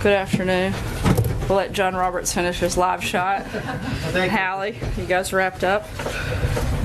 Good afternoon. We'll let John Roberts finish his live shot. Hallie, you guys wrapped up?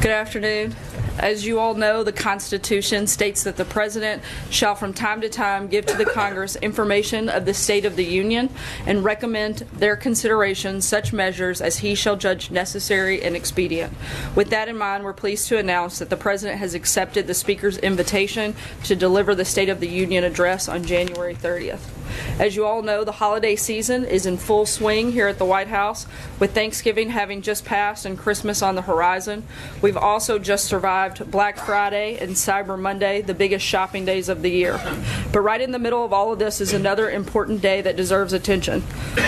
Good afternoon. As you all know, the Constitution states that the President shall from time to time give to the Congress information of the State of the Union and recommend their consideration such measures as he shall judge necessary and expedient. With that in mind, we're pleased to announce that the President has accepted the Speaker's invitation to deliver the State of the Union address on January 30th. As you all know, the holiday season is in full swing here at the White House, with Thanksgiving having just passed and Christmas on the horizon. We've also just survived Black Friday and Cyber Monday, the biggest shopping days of the year. But right in the middle of all of this is another important day that deserves attention.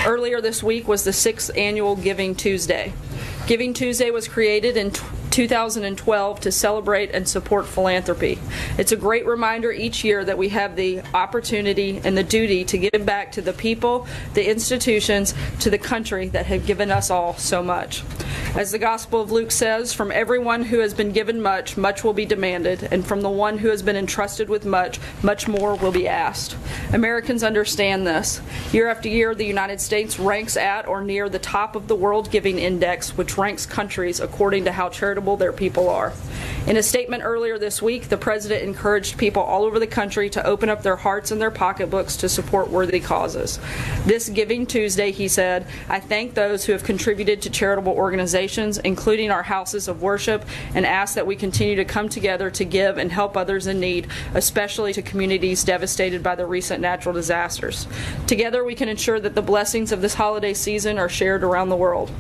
Earlier this week was the 6th annual Giving Tuesday. Giving Tuesday was created in 2012 to celebrate and support philanthropy. It's a great reminder each year that we have the opportunity and the duty to give back to the people, the institutions, to the country that have given us all so much. As the Gospel of Luke says, from everyone who has been given much, much will be demanded, and from the one who has been entrusted with much, much more will be asked. Americans understand this. Year after year, the United States ranks at or near the top of the World Giving Index, which ranks countries according to how charitable their people are. In a statement earlier this week, the President encouraged people all over the country to open up their hearts and their pocketbooks to support worthy causes. This Giving Tuesday, he said, I thank those who have contributed to charitable organizations, including our houses of worship, and ask that we continue to come together to give and help others in need, especially to communities devastated by the recent natural disasters. Together, we can ensure that the blessings of this holiday season are shared around the world.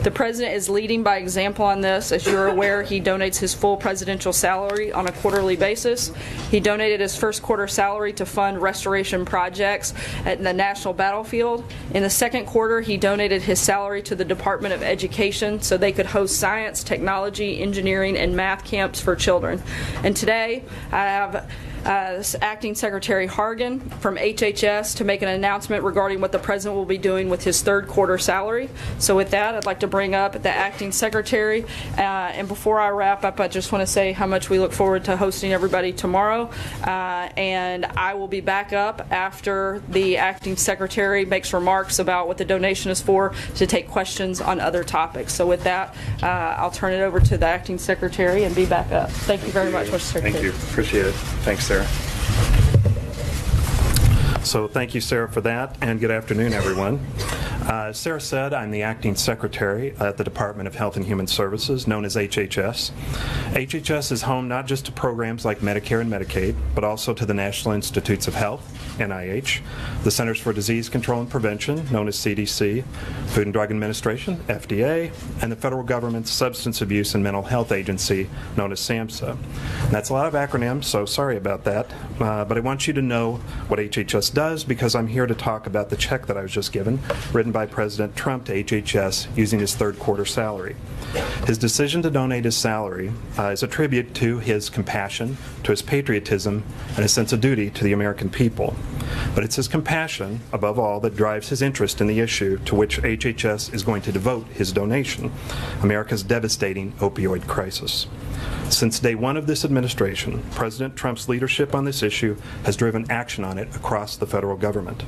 The President is leading by example on this. As you're aware, he donates his full presidential salary on a quarterly basis. He donated his first quarter salary to fund restoration projects at the national battlefield. In the second quarter, he donated his salary to the Department of Education so they could host science, technology, engineering, and math camps for children. And today, I have Acting Secretary Hargan from HHS to make an announcement regarding what the President will be doing with his third quarter salary. So with that, I'd like to bring up the Acting Secretary. And before I wrap up, I just want to say how much we look forward to hosting everybody tomorrow. And I will be back up after the Acting Secretary makes remarks about what the donation is for to take questions on other topics. So with that, I'll turn it over to the Acting Secretary and be back up. Thank you very much, Mr. Secretary. Thank you. Appreciate it. Thanks, Sarah. So thank you, Sarah, for that, and good afternoon, everyone. As Sarah said, I'm the Acting Secretary at the Department of Health and Human Services, known as HHS. HHS is home not just to programs like Medicare and Medicaid, but also to the National Institutes of Health, NIH, the Centers for Disease Control and Prevention, known as CDC, Food and Drug Administration, FDA, and the federal government's Substance Abuse and Mental Health Agency, known as SAMHSA. And that's a lot of acronyms, so sorry about that, but I want you to know what HHS does because I'm here to talk about the check that I was just given, written by President Trump to HHS using his third quarter salary. His decision to donate his salary is a tribute to his compassion, to his patriotism, and a sense of duty to the American people. But it's his compassion, above all, that drives his interest in the issue to which HHS is going to devote his donation, America's devastating opioid crisis. Since day one of this administration, President Trump's leadership on this issue has driven action on it across the federal government.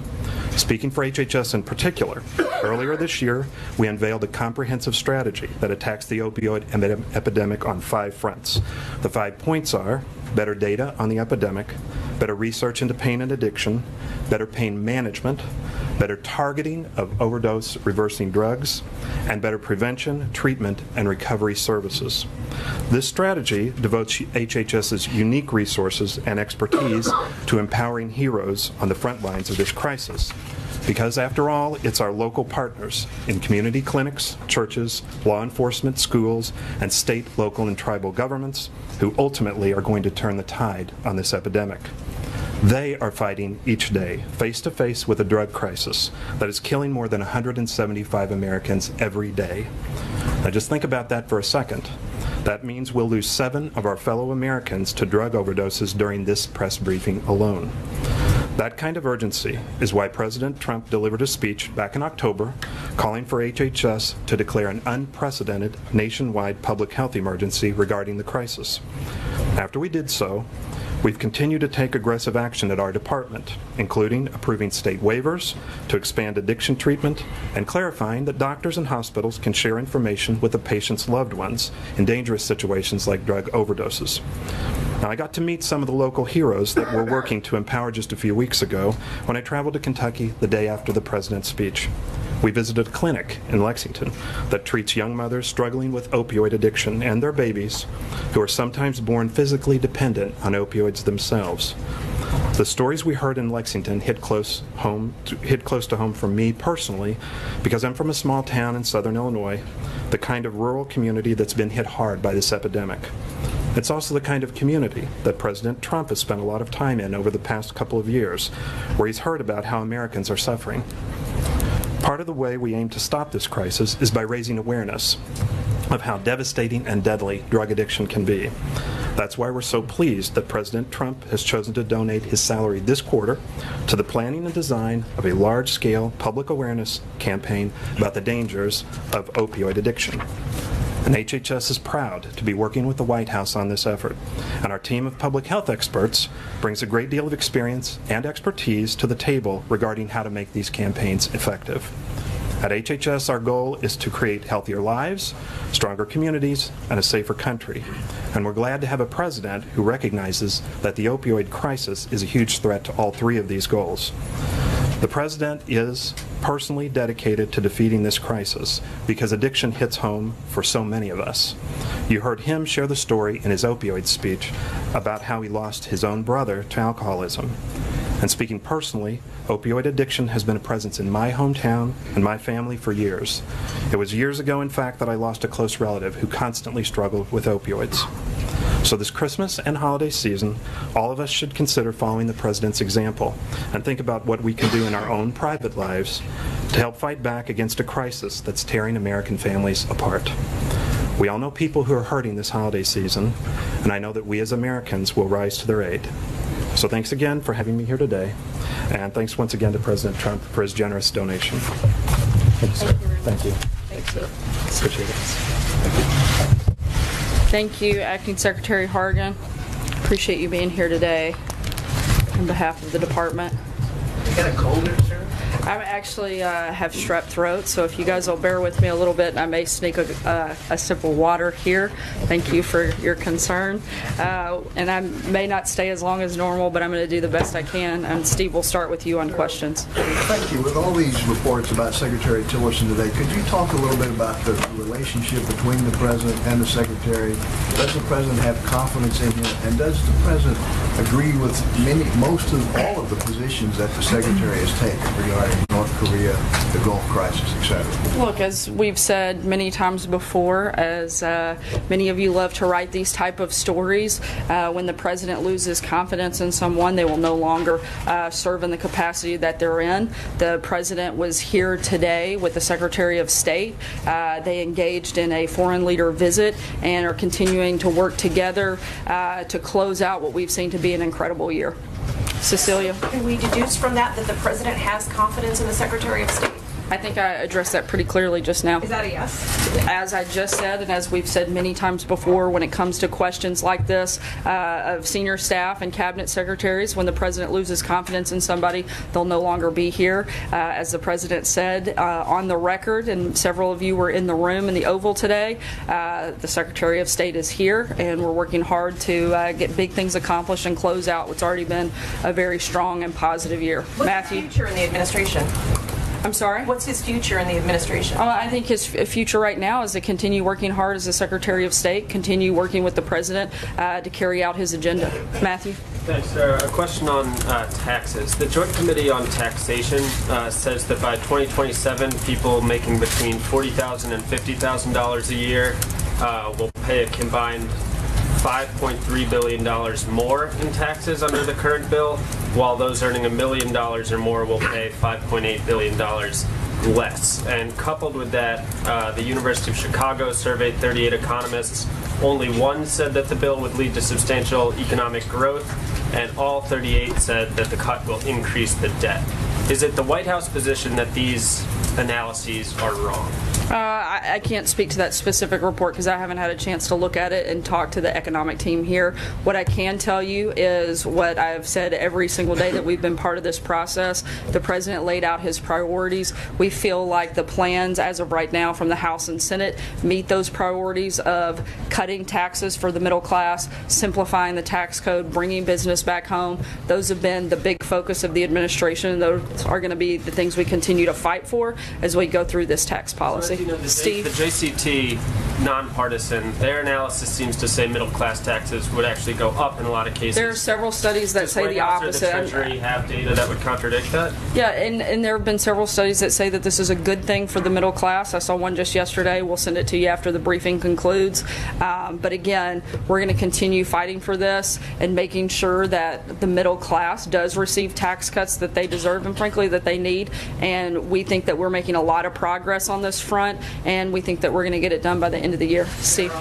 Speaking for HHS in particular, earlier this year, we unveiled a comprehensive strategy that attacks the opioid epidemic on 5 fronts. The 5 points are better data on the epidemic, better research into pain and addiction, better pain management, better targeting of overdose reversing drugs, and better prevention, treatment, and recovery services. This strategy devotes HHS's unique resources and expertise to empowering heroes on the front lines of this crisis. Because after all, it's our local partners in community clinics, churches, law enforcement, schools, and state, local, and tribal governments who ultimately are going to turn the tide on this epidemic. They are fighting each day, face to face with a drug crisis that is killing more than 175 Americans every day. Now just think about that for a second. That means we'll lose 7 of our fellow Americans to drug overdoses during this press briefing alone. That kind of urgency is why President Trump delivered a speech back in October calling for HHS to declare an unprecedented nationwide public health emergency regarding the crisis. After we did so, We've continued to take aggressive action at our department, including approving state waivers to expand addiction treatment and clarifying that doctors and hospitals can share information with the patient's loved ones in dangerous situations like drug overdoses. Now, I got to meet some of the local heroes that we're working to empower just a few weeks ago when I traveled to Kentucky the day after the president's speech. We visited a clinic in Lexington that treats young mothers struggling with opioid addiction and their babies who are sometimes born physically dependent on opioids themselves. The stories we heard in Lexington hit close to home for me personally because I'm from a small town in southern Illinois, the kind of rural community that's been hit hard by this epidemic. It's also the kind of community that President Trump has spent a lot of time in over the past couple of years, where he's heard about how Americans are suffering. Part of the way we aim to stop this crisis is by raising awareness of how devastating and deadly drug addiction can be. That's why we're so pleased that President Trump has chosen to donate his salary this quarter to the planning and design of a large-scale public awareness campaign about the dangers of opioid addiction. And HHS is proud to be working with the White House on this effort. And our team of public health experts brings a great deal of experience and expertise to the table regarding how to make these campaigns effective. At HHS, our goal is to create healthier lives, stronger communities, and a safer country. And we're glad to have a president who recognizes that the opioid crisis is a huge threat to all three of these goals. The president is personally dedicated to defeating this crisis because addiction hits home for so many of us. You heard him share the story in his opioid speech about how he lost his own brother to alcoholism. And speaking personally, opioid addiction has been a presence in my hometown and my family for years. It was years ago, in fact, that I lost a close relative who constantly struggled with opioids. So this Christmas and holiday season, all of us should consider following the president's example and think about what we can do in our own private lives to help fight back against a crisis that's tearing American families apart. We all know people who are hurting this holiday season, and I know that we as Americans will rise to their aid. So thanks again for having me here today, and thanks once again to President Trump for his generous donation. Thank you, sir. Thank you. Thank you. Appreciate it. Thank you. Thank you, Acting Secretary Hargan. Appreciate you being here today on behalf of the department. You got a cold there, sir? I actually have strep throat, so if you guys will bear with me a little bit, I may sneak a sip of water here. Thank you for your concern. And I may not stay as long as normal, but I'm going to do the best I can. And Steve, we'll start with you on questions. Thank you. With all these reports about Secretary Tillerson today, could you talk a little bit about the relationship between the President and the Secretary? Does the President have confidence in him? And does the President agree with most of all of the positions that the Secretary has taken regarding North Korea, the Gulf crisis, etc.? Look, as we've said many times before, as many of you love to write these type of stories, when the president loses confidence in someone, they will no longer serve in the capacity that they're in. The president was here today with the Secretary of State. They engaged in a foreign leader visit and are continuing to work together to close out what we've seen to be an incredible year. Cecilia? Can we deduce from that that the president has confidence in the Secretary of State? I think I addressed that pretty clearly just now. Is that a yes? As I just said, and as we've said many times before, when it comes to questions like this of senior staff and cabinet secretaries, when the president loses confidence in somebody, they'll no longer be here. As the president said on the record, and several of you were in the room in the Oval today, the Secretary of State is here, and we're working hard to get big things accomplished and close out what's already been a very strong and positive year. What's Matthew? his future in the administration? I'm sorry? What's his future in the administration? I think his future right now is to continue working hard as the Secretary of State, continue working with the President to carry out his agenda. Matthew? Thanks, sir. A question on taxes. The Joint Committee on Taxation says that by 2027, people making between $40,000 and $50,000 a year will pay a combined $5.3 billion more in taxes under the current bill, while those earning $1 million or more will pay $5.8 billion less. And coupled with that, the University of Chicago surveyed 38 economists. Only one said that the bill would lead to substantial economic growth, and all 38 said that the cut will increase the debt. Is it the White House position that these analyses are wrong? I can't speak to that specific report because I haven't had a chance to look at it and talk to the economic team here. What I can tell you is what I've said every single day that we've been part of this process. The President laid out his priorities. We feel like the plans as of right now from the House and Senate meet those priorities of cutting taxes for the middle class, simplifying the tax code, bringing business back home. Those have been the big focus of the administration. Those are going to be the things we continue to fight for as we go through this tax policy. You know, Steve? The JCT, nonpartisan, their analysis seems to say middle class taxes would actually go up in a lot of cases. There are several studies that say the opposite. Does the Treasury have data that would contradict that? Yeah, and there have been several studies that say that this is a good thing for the middle class. I saw one just yesterday. We'll send it to you after the briefing concludes. But again, we're going to continue fighting for this and making sure that the middle class does receive tax cuts that they deserve and frankly that they need. And we think that we're making a lot of progress on this front, and we think that we're going to get it done by the end of the year. Steve?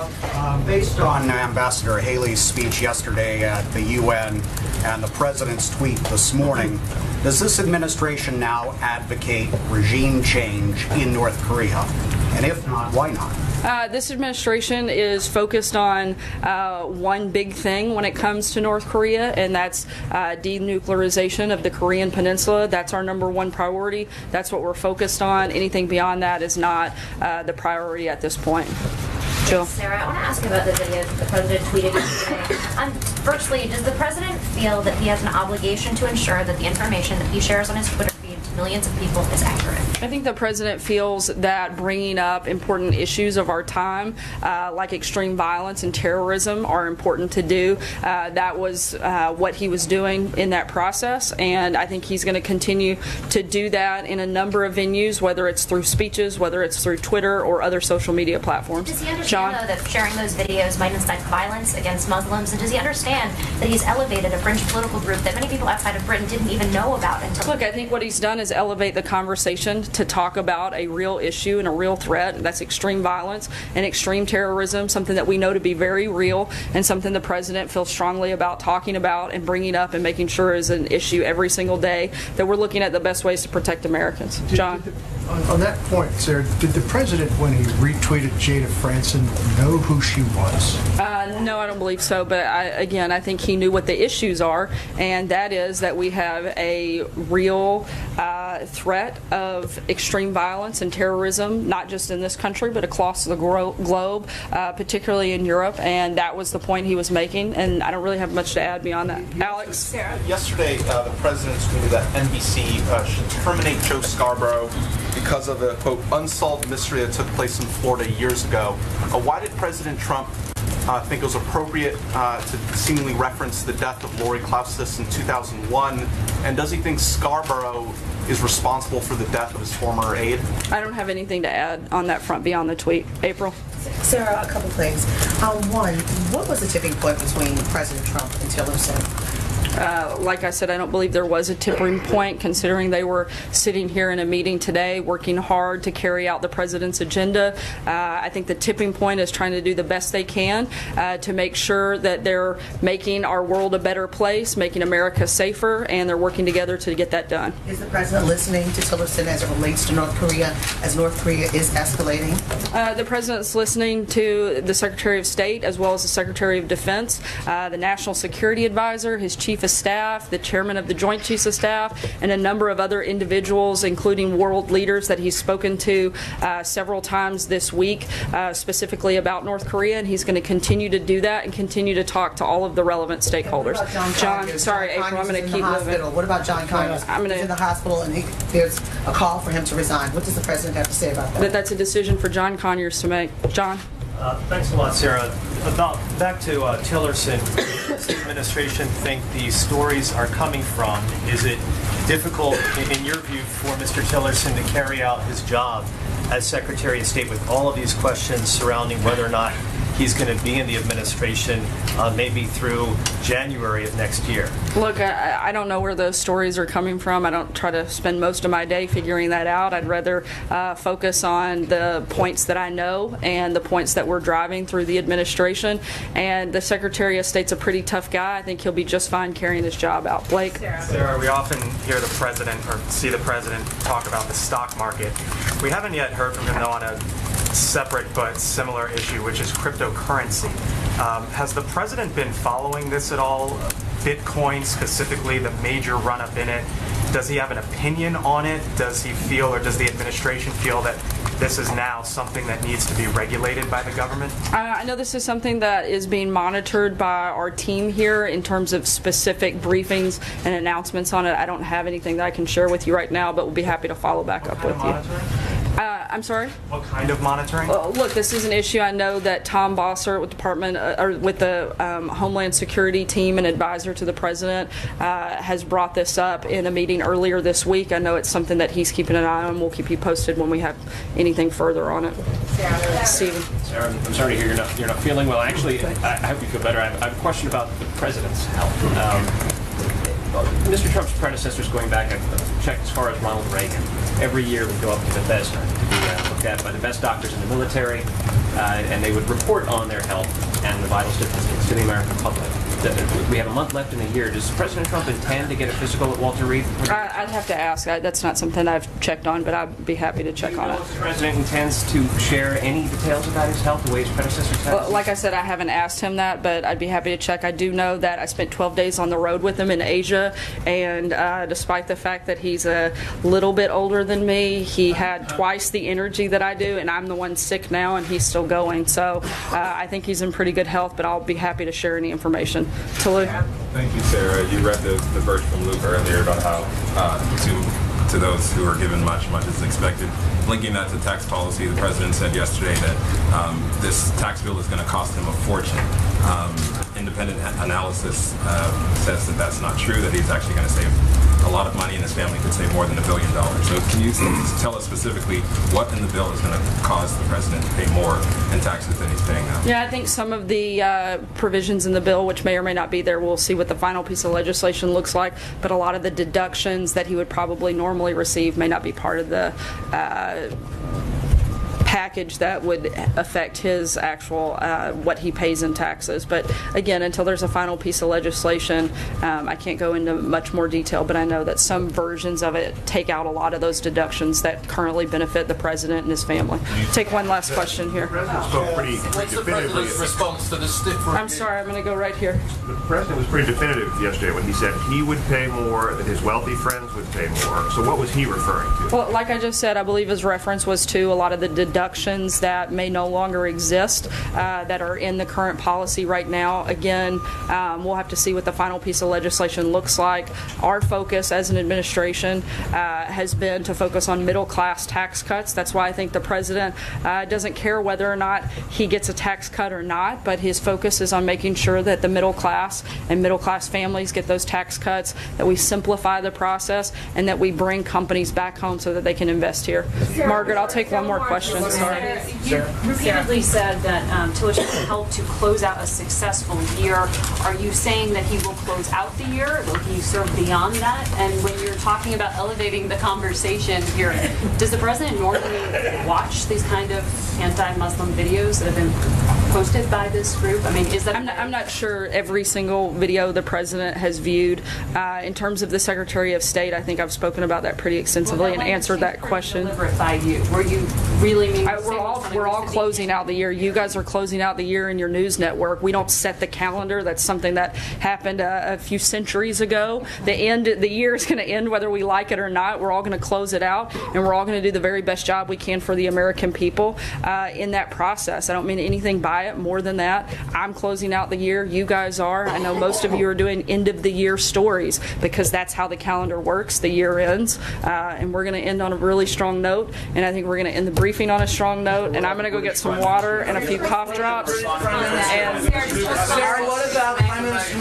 Based on Ambassador Haley's speech yesterday at the UN and the President's tweet this morning, does this administration now advocate regime change in North Korea? And if not, why not? This administration is focused on one big thing when it comes to North Korea, and that's denuclearization of the Korean Peninsula. That's our number one priority. That's what we're focused on. Anything beyond that is not the priority at this point. Jill? Sarah, I want to ask about the video that the President tweeted yesterday. Virtually, does the President feel that he has an obligation to ensure that the information that he shares on his Twitter feed to millions of people is accurate? I think the President feels that bringing up important issues of our time, like extreme violence and terrorism, are important to do. That was what he was doing in that process, and I think he's going to continue to do that in a number of venues, whether it's through speeches, whether it's through Twitter or other social media platforms. Does he understand, though, that sharing those videos might incite violence against Muslims, and does he understand that he's elevated a fringe political group that many people outside of Britain didn't even know about until... Look, I think what he's done is elevate the conversation to talk about a real issue and a real threat, and that's extreme violence and extreme terrorism, something that we know to be very real and something the President feels strongly about talking about and bringing up and making sure is an issue every single day, that we're looking at the best ways to protect Americans. John? On that point, Sarah, did the President, when he retweeted Jada Franson, know who she was? No, I don't believe so, but again, I think he knew what the issues are, and that is that we have a real threat of extreme violence and terrorism, not just in this country, but across the globe, particularly in Europe, and that was the point he was making, and I don't really have much to add beyond that. Alex? Sarah? Yesterday, the President tweeted that NBC should terminate Joe Scarborough because of a, quote, unsolved mystery that took place in Florida years ago. Why did President Trump think it was appropriate to seemingly reference the death of Lori Klaustis in 2001? And does he think Scarborough is responsible for the death of his former aide? I don't have anything to add on that front beyond the tweet. April? Sarah, a couple things. One, what was the tipping point between President Trump and Tillerson? Like I said, I don't believe there was a tipping point, considering they were sitting here in a meeting today working hard to carry out the President's agenda. I think the tipping point is trying to do the best they can to make sure that they're making our world a better place, making America safer, and they're working together to get that done. Is the President listening to Tillerson as it relates to North Korea, as North Korea is escalating? The President's listening to the Secretary of State as well as the Secretary of Defense, the National Security Advisor, his Chief of Staff, the Chairman of the Joint Chiefs of Staff, and a number of other individuals, including world leaders that he's spoken to several times this week, specifically about North Korea, and he's going to continue to do that and continue to talk to all of the relevant stakeholders. Sorry, April, I'm going to keep moving. What about John Conyers? He's in the hospital, and there's a call for him to resign. What does the President have to say about that? That's a decision for John Conyers to make. John? Thanks a lot, Sarah. Back to Tillerson, does the administration think these stories are coming from? Is it difficult, in your view, for Mr. Tillerson to carry out his job as Secretary of State with all of these questions surrounding whether or not he's going to be in the administration maybe through January of next year? Look, I don't know where those stories are coming from. I don't try to spend most of my day figuring that out. I'd rather focus on the points that I know and the points that we're driving through the administration. And the Secretary of State's a pretty tough guy. I think he'll be just fine carrying his job out. Blake? Sarah, we often hear the president or see the president talk about the stock market. We haven't yet heard from him, though, on a separate but similar issue, which is cryptocurrency. Has the president been following this at all? Bitcoin specifically, the major run-up in it. Does he have an opinion on it? Does he feel, or does the administration feel that this is now something that needs to be regulated by the government? I know this is something that is being monitored by our team here in terms of specific briefings and announcements on it. I don't have anything that I can share with you right now, but we'll be happy to follow back up with you. I'm sorry? What kind of monitoring? Look, this is an issue. I know that Tom Bossert with the Homeland Security team and advisor to the president has brought this up in a meeting earlier this week. I know it's something that he's keeping an eye on. We'll keep you posted when we have anything further on it. Stephen. Sarah, I'm sorry to hear you're not feeling well. Actually, I hope you feel better. I have a question about the president's health. Mr. Trump's predecessors, going back, I've checked as far as Ronald Reagan. Every year would go up to Bethesda to be looked at by the best doctors in the military, and they would report on their health and the vital statistics to the American public. We have a month left in the year. Does President Trump intend to get a physical at Walter Reed? I'd have to ask. That's not something I've checked on, but I'd be happy to check on it. If the president intends to share any details about his health, the way his predecessors have? Well, like I said, I haven't asked him that, but I'd be happy to check. I do know that I spent 12 days on the road with him in Asia, and despite the fact that he's a little bit older than me, he had twice the energy that I do, and I'm the one sick now, and he's still going. So I think he's in pretty good health, but I'll be happy to share any information. Tolu? Thank you, Sarah. You read the verse from Luke earlier about how to those who are given much is expected. Linking that to tax policy, the president said yesterday that this tax bill is going to cost him a fortune. Independent analysis says that that's not true, that he's actually going to save a lot of money and his family could save more than $1 billion. So can you tell us specifically what in the bill is going to cause the president to pay more in taxes than he's paying now? Yeah, I think some of the provisions in the bill, which may or may not be there, we'll see what the final piece of legislation looks like, but a lot of the deductions that he would probably normally receive may not be part of the package that would affect his actual what he pays in taxes. But again, until there's a final piece of legislation, I can't go into much more detail, but I know that some versions of it take out a lot of those deductions that currently benefit the president and his family. Take one last question here. The president spoke pretty definitively. Response to the stiff I'm sorry, I'm going to go right here. The president was pretty definitive yesterday when he said he would pay more, that his wealthy friends would pay more. So what was he referring to? Well, like I just said, I believe his reference was to a lot of the deductions that may no longer exist that are in the current policy right now. Again, we'll have to see what the final piece of legislation looks like. Our focus as an administration has been to focus on middle-class tax cuts. That's why I think the president doesn't care whether or not he gets a tax cut or not, but his focus is on making sure that the middle class and middle-class families get those tax cuts, that we simplify the process, and that we bring companies back home so that they can invest here. Margaret, I'll take one more question. Sorry. You repeatedly said that Tillerson will help to close out a successful year. Are you saying that he will close out the year? Will he serve beyond that? And when you're talking about elevating the conversation here, does the president normally watch these kind of anti-Muslim videos that have been posted by this group? I mean, is that... I'm not sure every single video the president has viewed. In terms of the Secretary of State, I think I've spoken about that pretty extensively and answered that question. Deliberate by you. Were you really mean... We're all closing out the year. You guys are closing out the year in your news network. We don't set the calendar. That's something that happened a few centuries ago. The year is going to end whether we like it or not. We're all going to close it out, and we're all going to do the very best job we can for the American people in that process. I don't mean anything by it more than that. I'm closing out the year. You guys are. I know most of you are doing end-of-the-year stories because that's how the calendar works. The year ends, and we're going to end on a really strong note, and I think we're going to end the briefing on a strong note, and I'm going to go get some water and a few cough drops. And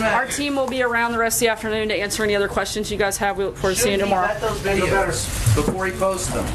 our team will be around the rest of the afternoon to answer any other questions you guys have. We look forward to seeing you tomorrow. Let those videos before he posts them.